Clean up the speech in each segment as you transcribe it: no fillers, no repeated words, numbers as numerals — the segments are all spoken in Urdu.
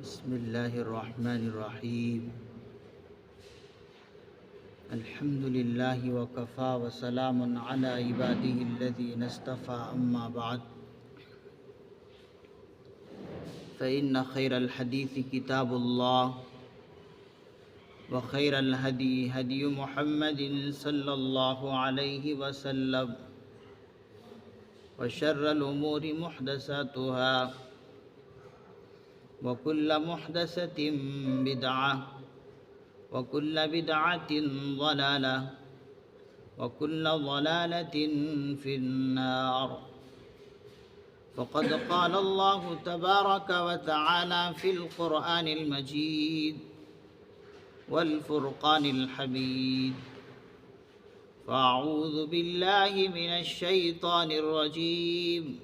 بسم الله الرحمن الرحيم. الحمد لله وكفى وسلام على عباده الذين اصطفى. أما بعد، فإن خير الحديث كتاب الله، وخير الهدي هدي محمد صلى الله عليه وسلم، وشر الأمور محدثاتها، وكل محدثة بدعة، وكل بدعة ضلالة، وكل ضلالة في النار. فقد قال الله تبارك وتعالى في القرآن المجيد والفرقان الحميد: فأعوذ بالله من الشيطان الرجيم.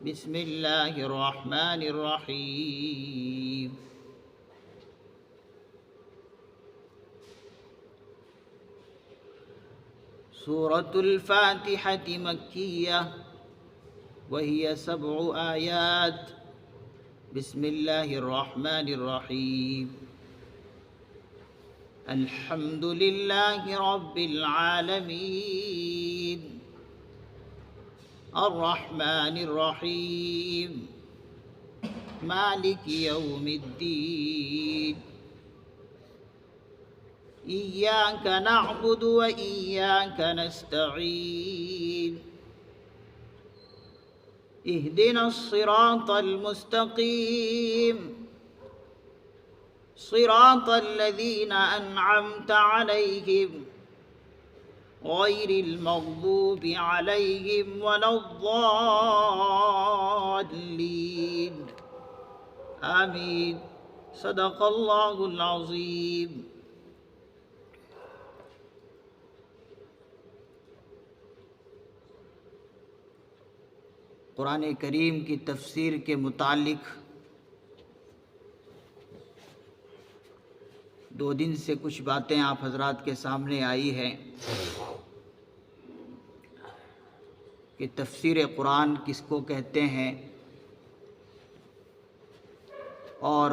بسم الله الرحمن الرحيم. سورة الفاتحة مكية وهي 7 آيات. بسم الله الرحمن الرحيم. الحمد لله رب العالمين، الرحمن الرحيم، مالك يوم الدين. إياك نعبد وإياك نستعين. اهدنا الصراط المستقيم، صراط الذين أنعمت عليهم غير المغضوب عليهم ولا الضالين. آمين. صدق الله العظيم. قرآن کریم کی تفسیر کے متعلق 2 دن سے کچھ باتیں آپ حضرات کے سامنے آئی ہیں کہ تفسیر قرآن کس کو کہتے ہیں، اور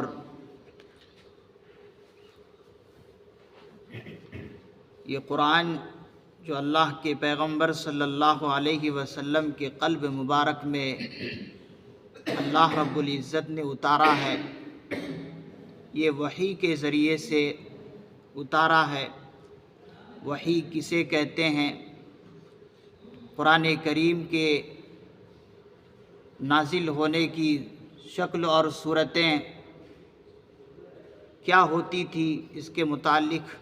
یہ قرآن جو اللہ کے پیغمبر صلی اللہ علیہ وسلم کے قلب مبارک میں اللہ رب العزت نے اتارا ہے، یہ وحی کے ذریعے سے اتارا ہے۔ وحی کسے کہتے ہیں؟ قرآن کریم کے نازل ہونے کی شکل اور صورتیں کیا ہوتی تھی، اس کے متعلق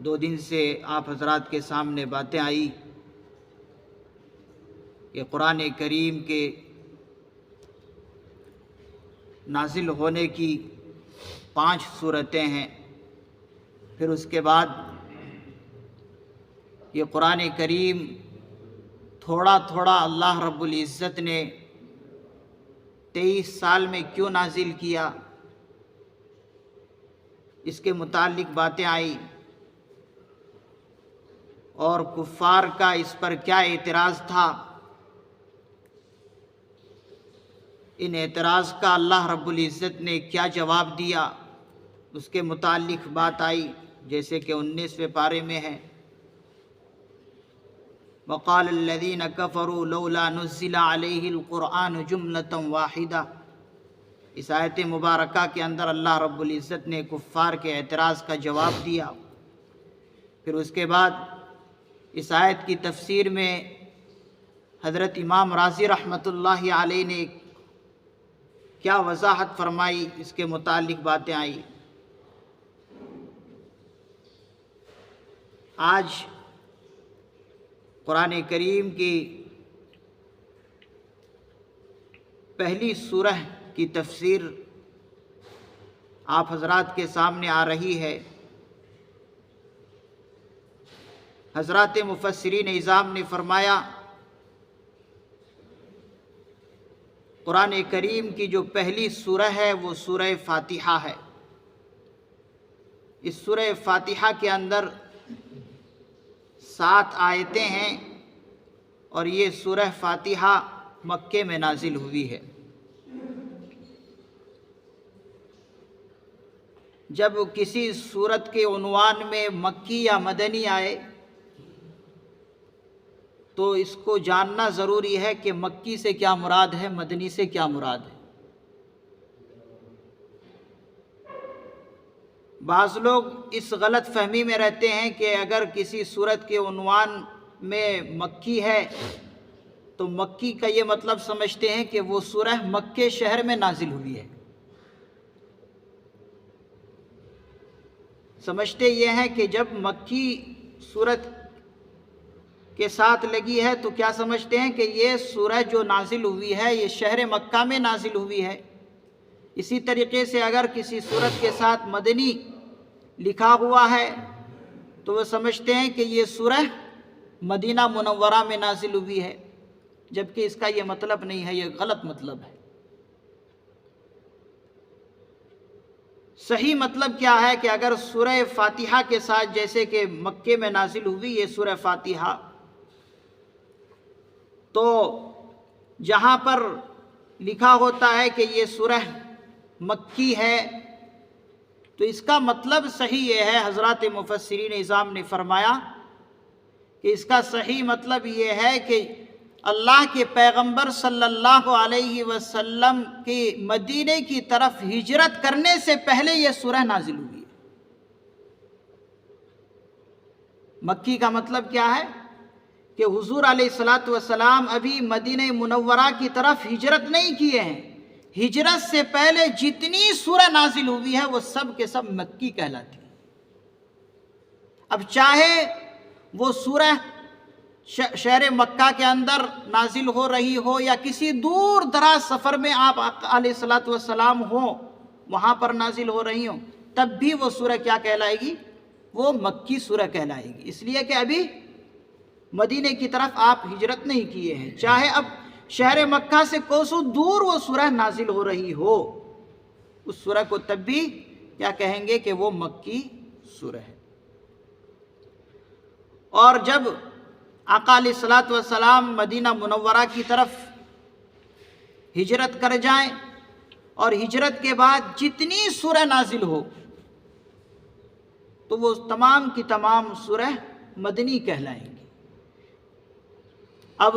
2 دن سے آپ حضرات کے سامنے باتیں آئی کہ قرآن کریم کے نازل ہونے کی 5 صورتیں ہیں۔ پھر اس کے بعد یہ قرآن کریم تھوڑا تھوڑا اللہ رب العزت نے 23 سال میں کیوں نازل کیا، اس کے متعلق باتیں آئی، اور کفار کا اس پر کیا اعتراض تھا، ان اعتراض کا اللہ رب العزت نے کیا جواب دیا، اس کے متعلق بات آئی، جیسے کہ 19ویں پارے میں ہے: وقال الذين كفروا لولا نزل عليه القرآن جملة واحدة۔ اس آیت مبارکہ کے اندر اللہ رب العزت نے کفار کے اعتراض کا جواب دیا۔ پھر اس کے بعد اس آیت کی تفسیر میں حضرت امام رازی رحمۃ اللہ علیہ نے کیا وضاحت فرمائی، اس کے متعلق باتیں آئیں۔ آج قرآن کریم کی پہلی سورہ کی تفسیر آپ حضرات کے سامنے آ رہی ہے۔ حضرات مفسرین اعظام نے فرمایا، قرآن کریم کی جو پہلی سورہ ہے وہ سورہ فاتحہ ہے۔ اس سورہ فاتحہ کے اندر 7 آیتیں ہیں، اور یہ سورہ فاتحہ مکے میں نازل ہوئی ہے۔ جب کسی صورت کے عنوان میں مکی یا مدنی آئے تو اس کو جاننا ضروری ہے کہ مکی سے کیا مراد ہے، مدنی سے کیا مراد ہے۔ بعض لوگ اس غلط فہمی میں رہتے ہیں کہ اگر کسی صورت کے عنوان میں مکی ہے تو مکی کا یہ مطلب سمجھتے ہیں کہ وہ سورہ مکے شہر میں نازل ہوئی ہے۔ سمجھتے یہ ہیں کہ جب مکی صورت کے ساتھ لگی ہے تو کیا سمجھتے ہیں کہ یہ سورہ جو نازل ہوئی ہے یہ شہر مکہ میں نازل ہوئی ہے۔ اسی طریقے سے اگر کسی صورت کے ساتھ مدنی لکھا ہوا ہے تو وہ سمجھتے ہیں کہ یہ سورہ مدینہ منورہ میں نازل ہوئی ہے، جبکہ اس کا یہ مطلب نہیں ہے، یہ غلط مطلب ہے۔ صحیح مطلب کیا ہے کہ اگر سورہ فاتحہ کے ساتھ، جیسے کہ مکے میں نازل ہوئی یہ سورہ فاتحہ، تو جہاں پر لکھا ہوتا ہے کہ یہ سورہ مکی ہے تو اس کا مطلب صحیح یہ ہے، حضرات مفسرین اعظام نے فرمایا کہ اس کا صحیح مطلب یہ ہے کہ اللہ کے پیغمبر صلی اللہ علیہ وسلم کی مدینے کی طرف ہجرت کرنے سے پہلے یہ سورہ نازل ہوئی ہے۔ مکی کا مطلب کیا ہے کہ حضور علیہ الصلاۃ والسلام ابھی مدینہ منورہ کی طرف ہجرت نہیں کیے ہیں، ہجرت سے پہلے جتنی سورہ نازل ہوئی ہے وہ سب کے سب مکی کہلاتی ہیں۔ اب چاہے وہ سورہ شہر مکہ کے اندر نازل ہو رہی ہو یا کسی دور دراز سفر میں آپ علیہ الصلاۃ والسلام ہوں وہاں پر نازل ہو رہی ہوں، تب بھی وہ سورہ کیا کہلائے گی؟ وہ مکی سورہ کہلائے گی، اس لیے کہ ابھی مدینے کی طرف آپ ہجرت نہیں کیے ہیں۔ چاہے اب شہر مکہ سے کوسوں دور وہ سورہ نازل ہو رہی ہو، اس سورہ کو تب بھی کیا کہیں گے کہ وہ مکی سورہ ہے۔ اور جب آقا علیہ الصلاۃ والسلام مدینہ منورہ کی طرف ہجرت کر جائیں اور ہجرت کے بعد جتنی سورہ نازل ہو تو وہ تمام کی تمام سورہ مدنی کہلائیں گی۔ اب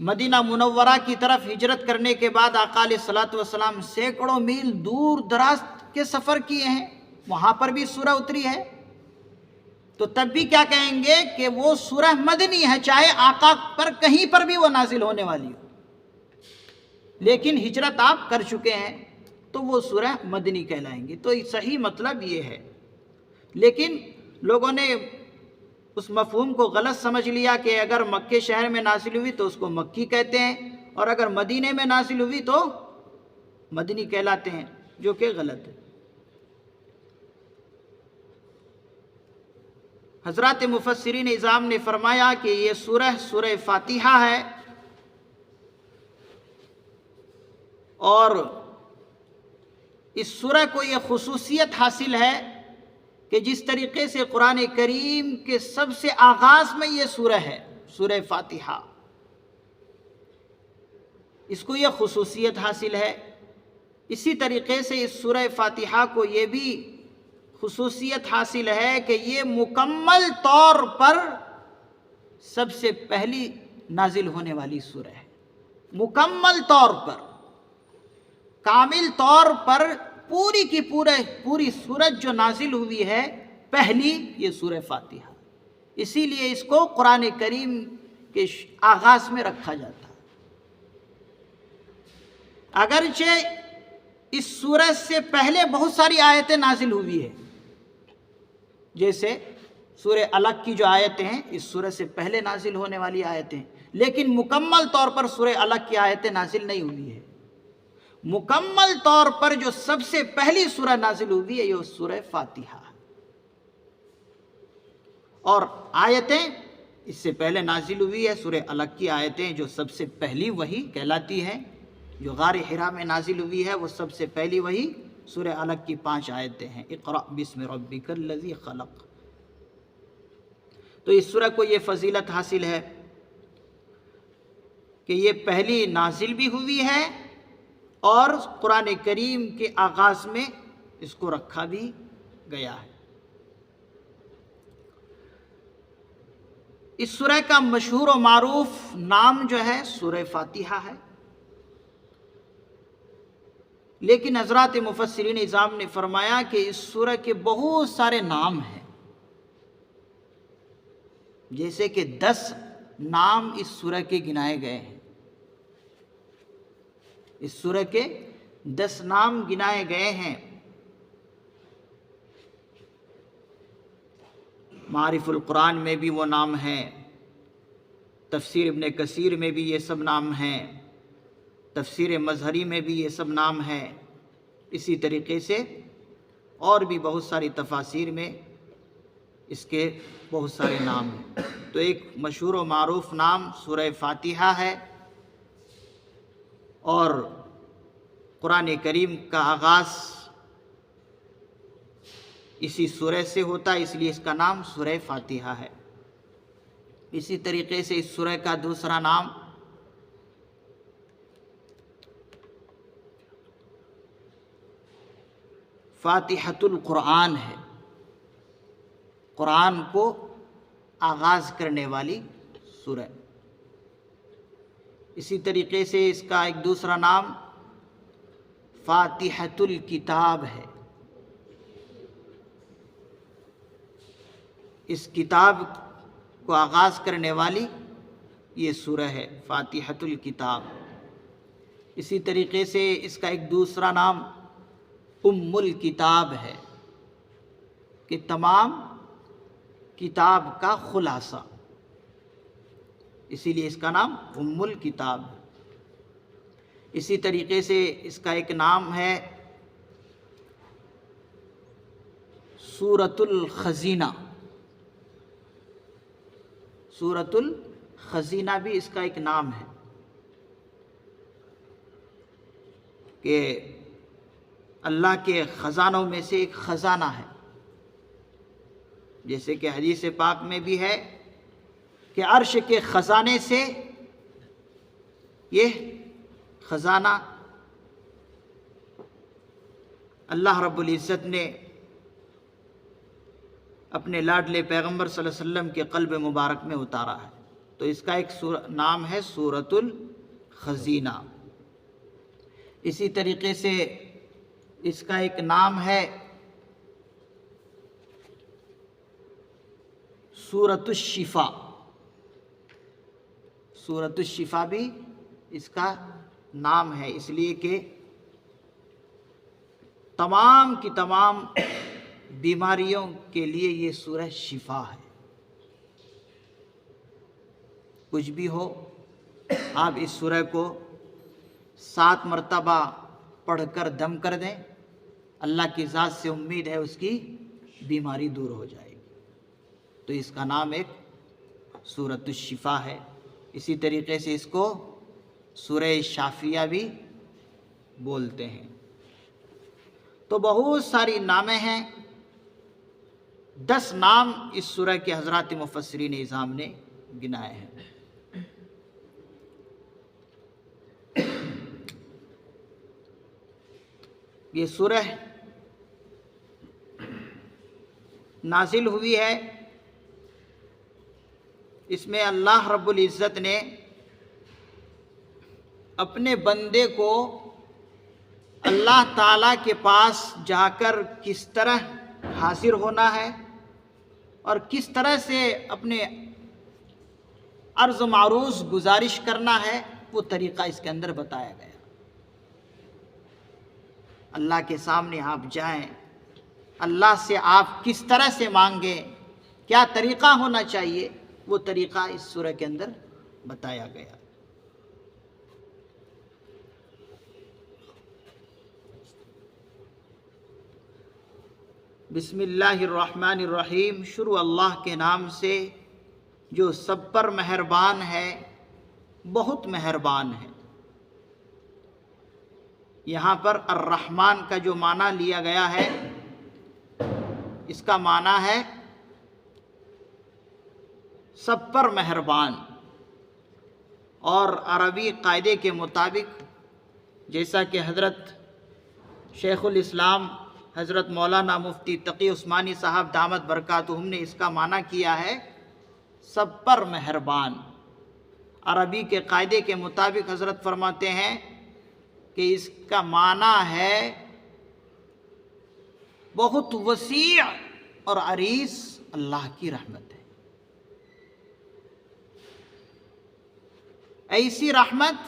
مدینہ منورہ کی طرف ہجرت کرنے کے بعد آقا علیہ الصلاۃ والسلام سینکڑوں میل دور دراز کے سفر کیے ہیں، وہاں پر بھی سورہ اتری ہے، تو تب بھی کیا کہیں گے کہ وہ سورہ مدنی ہے، چاہے آقا پر کہیں پر بھی وہ نازل ہونے والی ہو، لیکن ہجرت آپ کر چکے ہیں تو وہ سورہ مدنی کہلائیں گے۔ تو صحیح مطلب یہ ہے، لیکن لوگوں نے اس مفہوم کو غلط سمجھ لیا کہ اگر مکے شہر میں نازل ہوئی تو اس کو مکی کہتے ہیں، اور اگر مدینے میں نازل ہوئی تو مدنی کہلاتے ہیں، جو کہ غلط ہے۔ حضرات مفسرین اعظام نے فرمایا کہ یہ سورہ فاتحہ ہے، اور اس سورہ کو یہ خصوصیت حاصل ہے کہ جس طریقے سے قرآن کریم کے سب سے آغاز میں یہ سورہ ہے، سورہ فاتحہ، اس کو یہ خصوصیت حاصل ہے، اسی طریقے سے اس سورہ فاتحہ کو یہ بھی خصوصیت حاصل ہے کہ یہ مکمل طور پر سب سے پہلی نازل ہونے والی سورہ ہے۔ مکمل طور پر، کامل طور پر پوری کی پوری سورت جو نازل ہوئی ہے پہلی یہ سورہ فاتحہ، اسی لیے اس کو قرآن کریم کے آغاز میں رکھا جاتا ہے۔ اگرچہ اس سورہ سے پہلے بہت ساری آیتیں نازل ہوئی ہیں، جیسے سورہ الگ کی جو آیتیں ہیں اس سورہ سے پہلے نازل ہونے والی آیتیں، لیکن مکمل طور پر سورہ الگ کی آیتیں نازل نہیں ہوئی ہیں۔ مکمل طور پر جو سب سے پہلی سورہ نازل ہوئی ہے یہ سورہ فاتحہ، اور آیتیں اس سے پہلے نازل ہوئی ہے سورہ الگ کی آیتیں جو سب سے پہلی وحی کہلاتی ہے، جو غار حرا میں نازل ہوئی ہے وہ سب سے پہلی وحی سورہ الگ کی 5 آیتیں ہیں، اقرأ بسم ربک الذی خلق۔ تو اس سورہ کو یہ فضیلت حاصل ہے کہ یہ پہلی نازل بھی ہوئی ہے اور قرآن کریم کے آغاز میں اس کو رکھا بھی گیا ہے۔ اس سورہ کا مشہور و معروف نام جو ہے سورہ فاتحہ ہے، لیکن حضرات مفسرین اعظام نے فرمایا کہ اس سورہ کے بہت سارے نام ہیں، جیسے کہ 10 نام اس سورہ کے گنائے گئے ہیں۔ اس سورہ کے 10 نام گنائے گئے ہیں۔ معارف القرآن میں بھی وہ نام ہیں، تفسیر ابن کثیر میں بھی یہ سب نام ہیں، تفسیر مظہری میں بھی یہ سب نام ہیں، اسی طریقے سے اور بھی بہت ساری تفاسیر میں اس کے بہت سارے نام ہیں۔ تو ایک مشہور و معروف نام سورہ فاتحہ ہے، اور قرآن کریم کا آغاز اسی سورہ سے ہوتا ہے، اس لیے اس کا نام سورہ فاتحہ ہے۔ اسی طریقے سے اس سورہ کا دوسرا نام فاتحۃ القرآن ہے، قرآن کو آغاز کرنے والی سورہ۔ اسی طریقے سے اس کا ایک دوسرا نام فاتحۃ الکتاب ہے، اس کتاب کو آغاز کرنے والی یہ سورہ ہے فاتحۃ الکتاب۔ اسی طریقے سے اس کا ایک دوسرا نام ام الکتاب ہے کہ تمام کتاب کا خلاصہ، اسی لیے اس کا نام ام الکتاب ہے۔ اسی طریقے سے اس کا ایک نام ہے سورۃ الخزینہ، سورۃ الخزینہ بھی اس کا ایک نام ہے کہ اللہ کے خزانوں میں سے ایک خزانہ ہے، جیسے کہ حدیث پاک میں بھی ہے کہ عرش کے خزانے سے یہ خزانہ اللہ رب العزت نے اپنے لاڈلے پیغمبر صلی اللہ علیہ وسلم کے قلب مبارک میں اتارا ہے۔ تو اس کا ایک نام ہے سورۃ الخزینہ۔ اسی طریقے سے اس کا ایک نام ہے سورۃ الشفا، سورۃ الشفا بھی اس کا نام ہے، اس لیے کہ تمام کی تمام بیماریوں کے لیے یہ سورہ شفا ہے۔ کچھ بھی ہو آپ اس سورہ کو 7 مرتبہ پڑھ کر دم کر دیں، اللہ کی ذات سے امید ہے اس کی بیماری دور ہو جائے گی۔ تو اس کا نام ایک سورۃ الشفا ہے۔ اسی طریقے سے اس کو سورہ شافیہ بھی بولتے ہیں۔ تو بہت ساری نامیں ہیں، 10 نام اس سورہ کے حضرات مفسرین اعظام نے گنائے ہیں۔ یہ سورہ نازل ہوئی ہے، اس میں اللہ رب العزت نے اپنے بندے کو اللہ تعالیٰ کے پاس جا کر کس طرح حاضر ہونا ہے اور کس طرح سے اپنے عرض و معروض گزارش کرنا ہے، وہ طریقہ اس کے اندر بتایا گیا۔ اللہ کے سامنے آپ جائیں، اللہ سے آپ کس طرح سے مانگیں، کیا طریقہ ہونا چاہیے، وہ طریقہ اس سورہ کے اندر بتایا گیا۔ بسم اللہ الرحمن الرحیم، شروع اللہ کے نام سے جو سب پر مہربان ہے، بہت مہربان ہے۔ یہاں پر الرحمن کا جو معنی لیا گیا ہے، اس کا معنی ہے سب پر مہربان، اور عربی قاعدے کے مطابق جیسا کہ حضرت شیخ الاسلام حضرت مولانا مفتی تقی عثمانی صاحب دامت برکاتہم نے اس کا معنی کیا ہے سب پر مہربان۔ عربی کے قاعدے کے مطابق حضرت فرماتے ہیں کہ اس کا معنی ہے بہت وسیع اور عریض اللہ کی رحمت ہے، ایسی رحمت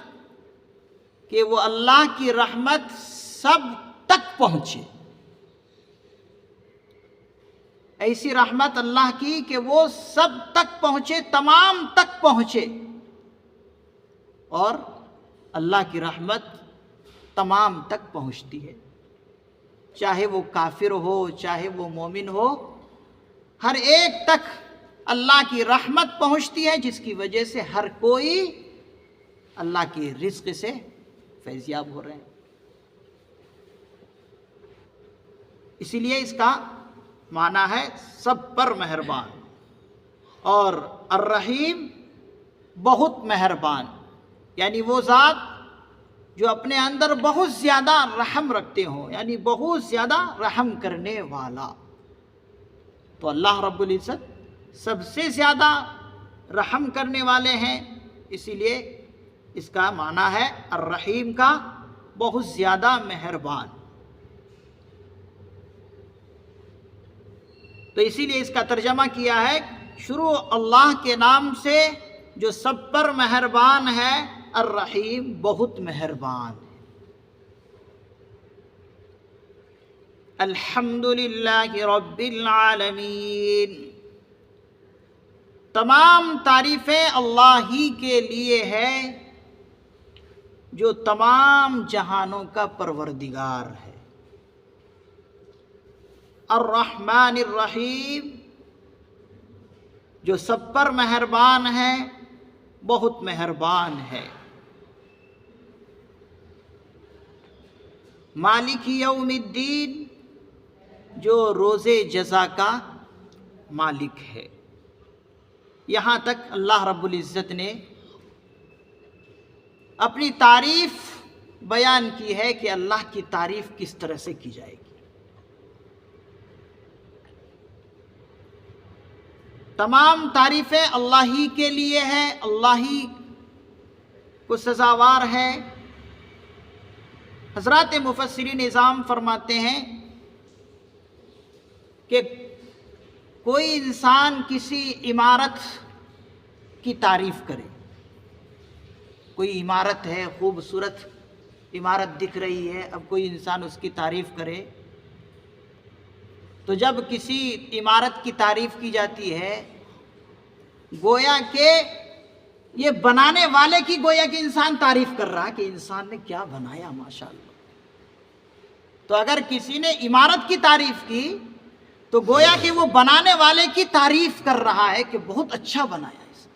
کہ وہ اللہ کی رحمت سب تک پہنچے، ایسی رحمت اللہ کی کہ وہ سب تک پہنچے، تمام تک پہنچے، اور اللہ کی رحمت تمام تک پہنچتی ہے، چاہے وہ کافر ہو چاہے وہ مومن ہو، ہر ایک تک اللہ کی رحمت پہنچتی ہے، جس کی وجہ سے ہر کوئی اللہ کے رزق سے فیض یاب ہو رہے ہیں۔ اسی لیے اس کا معنی ہے سب پر مہربان، اور الرحیم بہت مہربان، یعنی وہ ذات جو اپنے اندر بہت زیادہ رحم رکھتے ہوں، یعنی بہت زیادہ رحم کرنے والا۔ تو اللہ رب العزت سب سے زیادہ رحم کرنے والے ہیں، اسی لیے اس کا معنی ہے الرحیم کا بہت زیادہ مہربان۔ تو اسی لیے اس کا ترجمہ کیا ہے شروع اللہ کے نام سے جو سب پر مہربان ہے، الرحیم بہت مہربان ہے۔ الحمدللہ رب العالمین، تمام تعریفیں اللہ ہی کے لیے ہے جو تمام جہانوں کا پروردگار ہے۔ الرحمن الرحیم، جو سب پر مہربان ہے، بہت مہربان ہے۔ مالک یوم الدین، جو روز جزا کا مالک ہے۔ یہاں تک اللہ رب العزت نے اپنی تعریف بیان کی ہے کہ اللہ کی تعریف کس طرح سے کی جائے گی۔ تمام تعریفیں اللہ ہی کے لیے ہیں، اللہ ہی کو سزاوار ہے۔ حضرات مفسرین نظام فرماتے ہیں کہ کوئی انسان کسی عمارت کی تعریف کرے، کوئی عمارت ہے، خوبصورت عمارت دکھ رہی ہے، اب کوئی انسان اس کی تعریف کرے، تو جب کسی عمارت کی تعریف کی جاتی ہے، گویا کہ یہ بنانے والے کی گویا کہ انسان تعریف کر رہا ہے کہ انسان نے کیا بنایا ماشاءاللہ۔ تو اگر کسی نے عمارت کی تعریف کی تو گویا کہ وہ بنانے والے کی تعریف کر رہا ہے کہ بہت اچھا بنایا اس نے۔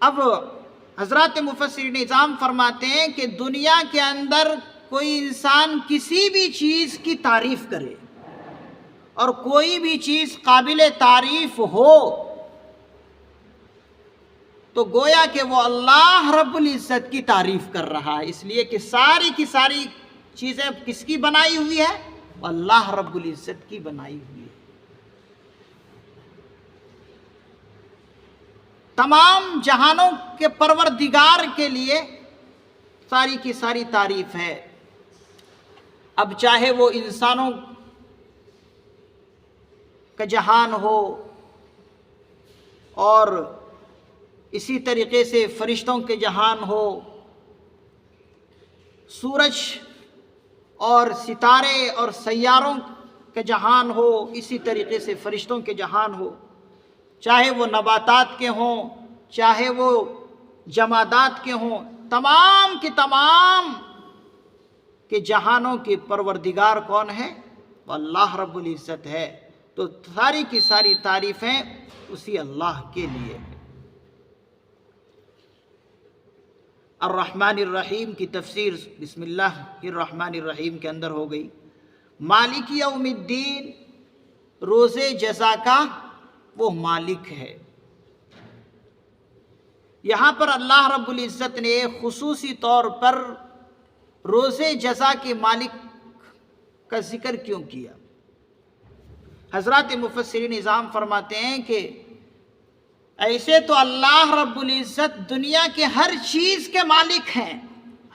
اب حضرات مفسرین نظام فرماتے ہیں کہ دنیا کے اندر کوئی انسان کسی بھی چیز کی تعریف کرے اور کوئی بھی چیز قابل تعریف ہو تو گویا کہ وہ اللہ رب العزت کی تعریف کر رہا ہے، اس لیے کہ ساری کی ساری چیزیں کس کی بنائی ہوئی ہے؟ اللہ رب العزت کی بنائی ہوئی ہے۔ تمام جہانوں کے پروردگار کے لیے ساری کی ساری تعریف ہے۔ اب چاہے وہ انسانوں کا جہان ہو اور اسی طریقے سے فرشتوں کے جہان ہو، سورج اور ستارے اور سیاروں کا جہان ہو، اسی طریقے سے فرشتوں کے جہان ہو، چاہے وہ نباتات کے ہوں چاہے وہ جمادات کے ہوں، تمام کے تمام کے جہانوں کے پروردگار کون ہے؟ وہ اللہ رب العزت ہے۔ تو ساری کی ساری تعریفیں اسی اللہ کے لیے ہیں۔ الرحمن الرحیم کی تفسیر بسم اللہ الرحمن الرحیم کے اندر ہو گئی۔ مالک یوم الدین، روز جزا کا وہ مالک ہے۔ یہاں پر اللہ رب العزت نے خصوصی طور پر روز جزا کے مالک کا ذکر کیوں کیا؟ حضرات مفسرین نظام فرماتے ہیں کہ ایسے تو اللہ رب العزت دنیا کے ہر چیز کے مالک ہیں،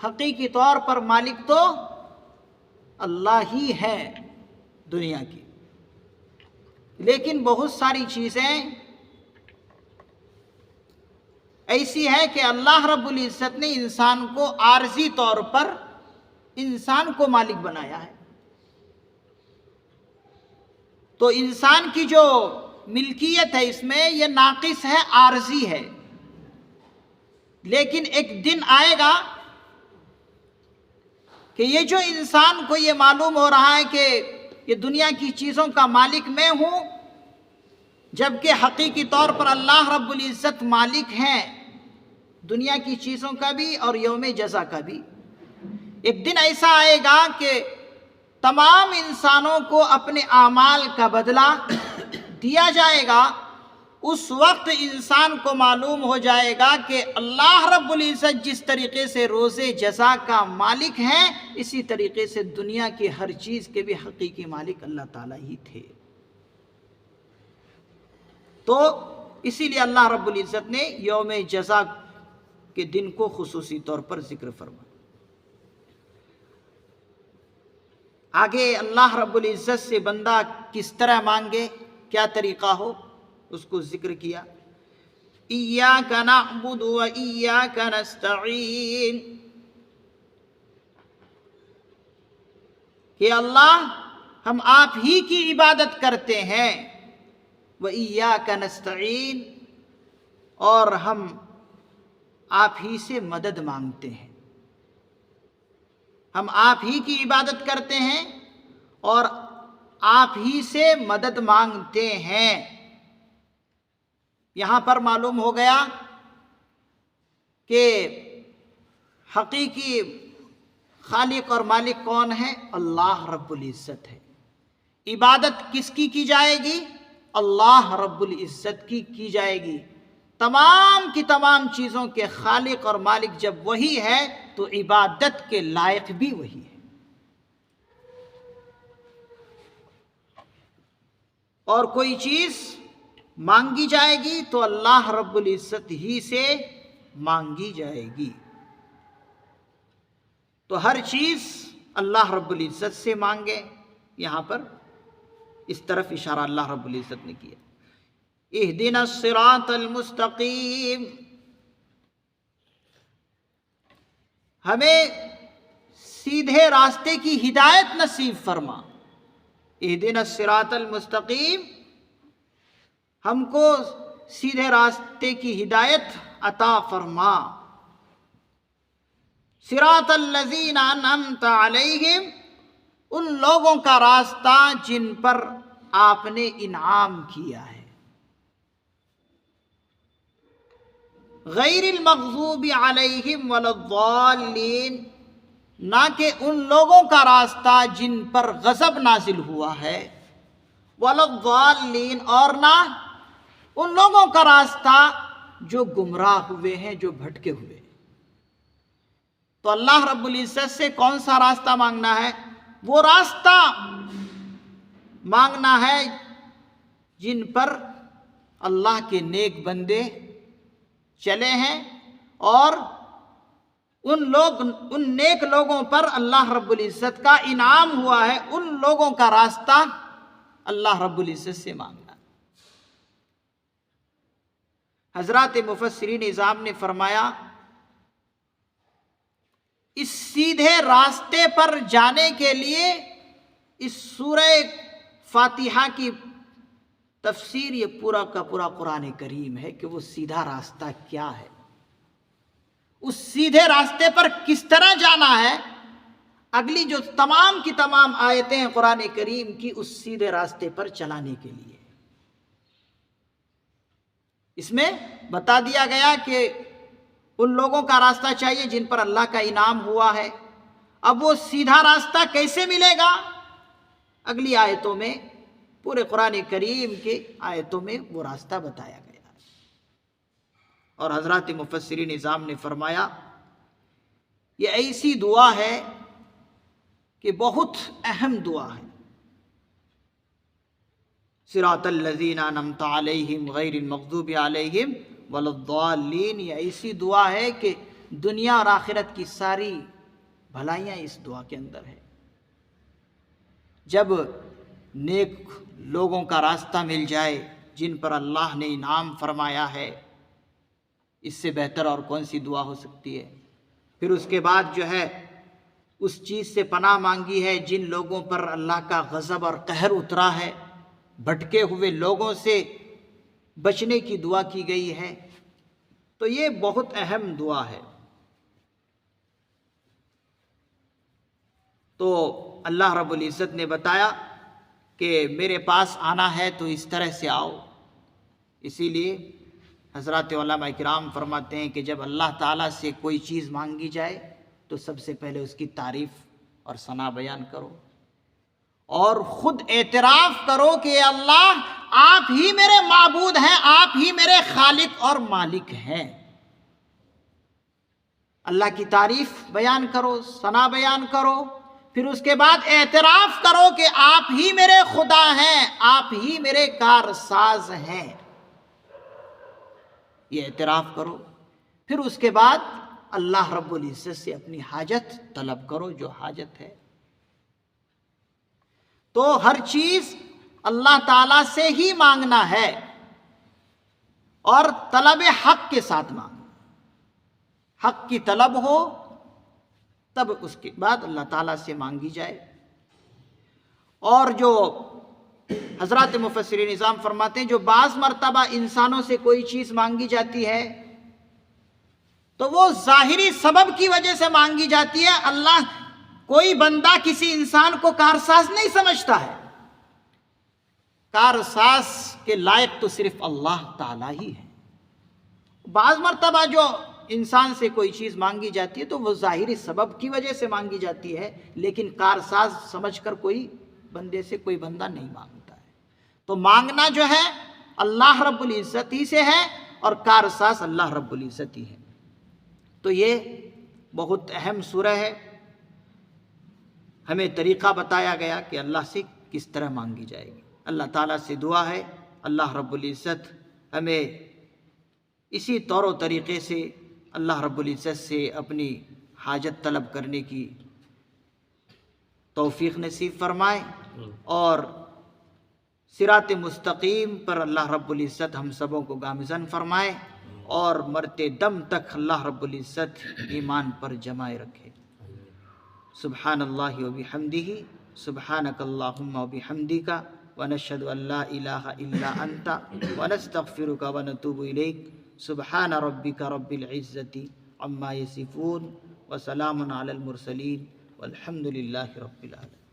حقیقی طور پر مالک تو اللہ ہی ہے دنیا کی، لیکن بہت ساری چیزیں ایسی ہے کہ اللہ رب العزت نے انسان کو عارضی طور پر انسان کو مالک بنایا ہے. تو انسان کی جو ملکیت ہے اس میں یہ ناقص ہے، عارضی ہے، لیکن ایک دن آئے گا کہ یہ جو انسان کو یہ معلوم ہو رہا ہے کہ یہ دنیا کی چیزوں کا مالک میں ہوں، جبکہ حقیقی طور پر اللہ رب العزت مالک ہیں دنیا کی چیزوں کا بھی اور یوم جزا کا بھی. ایک دن ایسا آئے گا کہ تمام انسانوں کو اپنے اعمال کا بدلہ دیا جائے گا. اس وقت انسان کو معلوم ہو جائے گا کہ اللہ رب العزت جس طریقے سے روز جزا کا مالک ہے، اسی طریقے سے دنیا کی ہر چیز کے بھی حقیقی مالک اللہ تعالیٰ ہی تھے. تو اسی لیے اللہ رب العزت نے یوم جزا کے دن کو خصوصی طور پر ذکر فرمایا. آگے اللہ رب العزت سے بندہ کس طرح مانگے، کیا طریقہ ہو، اس کو ذکر کیا. ایاک نعبد و ایاک نستعین، کہ اللہ ہم آپ ہی کی عبادت کرتے ہیں، و ایاک نستعین، اور ہم آپ ہی سے مدد مانگتے ہیں. ہم آپ ہی کی عبادت کرتے ہیں اور آپ ہی سے مدد مانگتے ہیں. یہاں پر معلوم ہو گیا کہ حقیقی خالق اور مالک کون ہے؟ اللہ رب العزت ہے. عبادت کس کی جائے گی؟ اللہ رب العزت کی جائے گی. تمام کی تمام چیزوں کے خالق اور مالک جب وہی ہے تو عبادت کے لائق بھی وہی ہے. اور کوئی چیز مانگی جائے گی تو اللہ رب العزت ہی سے مانگی جائے گی. تو ہر چیز اللہ رب العزت سے مانگے. یہاں پر اس طرف اشارہ اللہ رب العزت نے کیا. اہدنا الصراط المستقیم، ہمیں سیدھے راستے کی ہدایت نصیب فرما. اہدنا الصراط المستقیم، ہم کو سیدھے راستے کی ہدایت عطا فرما. صراط الذین انعمت علیہم، ان لوگوں کا راستہ جن پر آپ نے انعام کیا ہے. غیر المغضوب علیہم ولا الضالین، نہ کہ ان لوگوں کا راستہ جن پر غضب نازل ہوا ہے، ولا الضالین، اور نہ ان لوگوں کا راستہ جو گمراہ ہوئے ہیں، جو بھٹکے ہوئے. تو اللہ رب العزت سے کون سا راستہ مانگنا ہے؟ وہ راستہ مانگنا ہے جن پر اللہ کے نیک بندے چلے ہیں، اور ان نیک لوگوں پر اللہ رب العزت کا انعام ہوا ہے. ان لوگوں کا راستہ اللہ رب العزت سے مانگنا. حضرات مفسرین نظام نے فرمایا اس سیدھے راستے پر جانے کے لیے اس سورہ فاتحہ کی تفسیر یہ پورا کا پورا قرآن کریم ہے کہ وہ سیدھا راستہ کیا ہے، اس سیدھے راستے پر کس طرح جانا ہے. اگلی جو تمام کی تمام آیتیں ہیں قرآن کریم کی اس سیدھے راستے پر چلانے کے لیے. اس میں بتا دیا گیا کہ ان لوگوں کا راستہ چاہیے جن پر اللہ کا انعام ہوا ہے. اب وہ سیدھا راستہ کیسے ملے گا؟ اگلی آیتوں میں، پورے قرآن کریم کے آیتوں میں وہ راستہ بتایا گیا ہے. اور حضرات مفسرین نظام نے فرمایا یہ ایسی دعا ہے کہ بہت اہم دعا ہے۔ صراط الذین انعمت علیہم غیر المغضوب علیہم ولا الضالین، یہ ایسی دعا ہے کہ دنیا اور آخرت کی ساری بھلائیاں اس دعا کے اندر ہے۔ جب نیک لوگوں کا راستہ مل جائے جن پر اللہ نے انعام فرمایا ہے، اس سے بہتر اور کون سی دعا ہو سکتی ہے؟ پھر اس کے بعد جو ہے اس چیز سے پناہ مانگی ہے جن لوگوں پر اللہ کا غضب اور قہر اترا ہے، بھٹکے ہوئے لوگوں سے بچنے کی دعا کی گئی ہے۔ تو یہ بہت اہم دعا ہے۔ تو اللہ رب العزت نے بتایا کہ میرے پاس آنا ہے تو اس طرح سے آؤ۔ اسی لیے حضرات علماء کرام فرماتے ہیں کہ جب اللہ تعالیٰ سے کوئی چیز مانگی جائے تو سب سے پہلے اس کی تعریف اور ثنا بیان کرو، اور خود اعتراف کرو کہ اللہ آپ ہی میرے معبود ہیں، آپ ہی میرے خالق اور مالک ہیں۔ اللہ کی تعریف بیان کرو، ثنا بیان کرو، پھر اس کے بعد اعتراف کرو کہ آپ ہی میرے خدا ہیں، آپ ہی میرے کارساز ہیں، یہ اعتراف کرو۔ پھر اس کے بعد اللہ رب العزت سے اپنی حاجت طلب کرو، جو حاجت ہے۔ تو ہر چیز اللہ تعالیٰ سے ہی مانگنا ہے، اور طلب حق کے ساتھ مانگنا۔ حق کی طلب ہو تب اس کے بعد اللہ تعالیٰ سے مانگی جائے۔ اور جو حضرات مفسرین نظام فرماتے ہیں جو بعض مرتبہ انسانوں سے کوئی چیز مانگی جاتی ہے تو وہ ظاہری سبب کی وجہ سے مانگی جاتی ہے۔ اللہ کوئی بندہ کسی انسان کو کارساز نہیں سمجھتا ہے، کارساز کے لائق تو صرف اللہ تعالیٰ ہی ہے۔ بعض مرتبہ جو انسان سے کوئی چیز مانگی جاتی ہے تو وہ ظاہری سبب کی وجہ سے مانگی جاتی ہے، لیکن کارساز سمجھ کر کوئی بندے سے کوئی بندہ نہیں مانگتا ہے۔ تو مانگنا جو ہے اللہ رب العزت ہی سے ہے، اور کارساز اللہ رب العزت ہی ہے۔ تو یہ بہت اہم سورہ ہے۔ ہمیں طریقہ بتایا گیا کہ اللہ سے کس طرح مانگی جائے گی۔ اللہ تعالیٰ سے دعا ہے اللہ رب العزت ہمیں اسی طور و طریقے سے اللہ رب العزت سے اپنی حاجت طلب کرنے کی توفیق نصیب فرمائے، اور صراط مستقیم پر اللہ رب العزت ہم سبوں کو گامزن فرمائے، اور مرتے دم تک اللہ رب العزت ایمان پر جمائے رکھے۔ سبحان اللہ و بحمدہ، سبحانک اللہم و بحمدک، ونشہد ان لا الہ الا انت، ونستغفرک ونتوب الیک۔ سبحان ربک رب العزت عما یصفون، وسلام علی المرسلین، والحمد للہ رب العالمین۔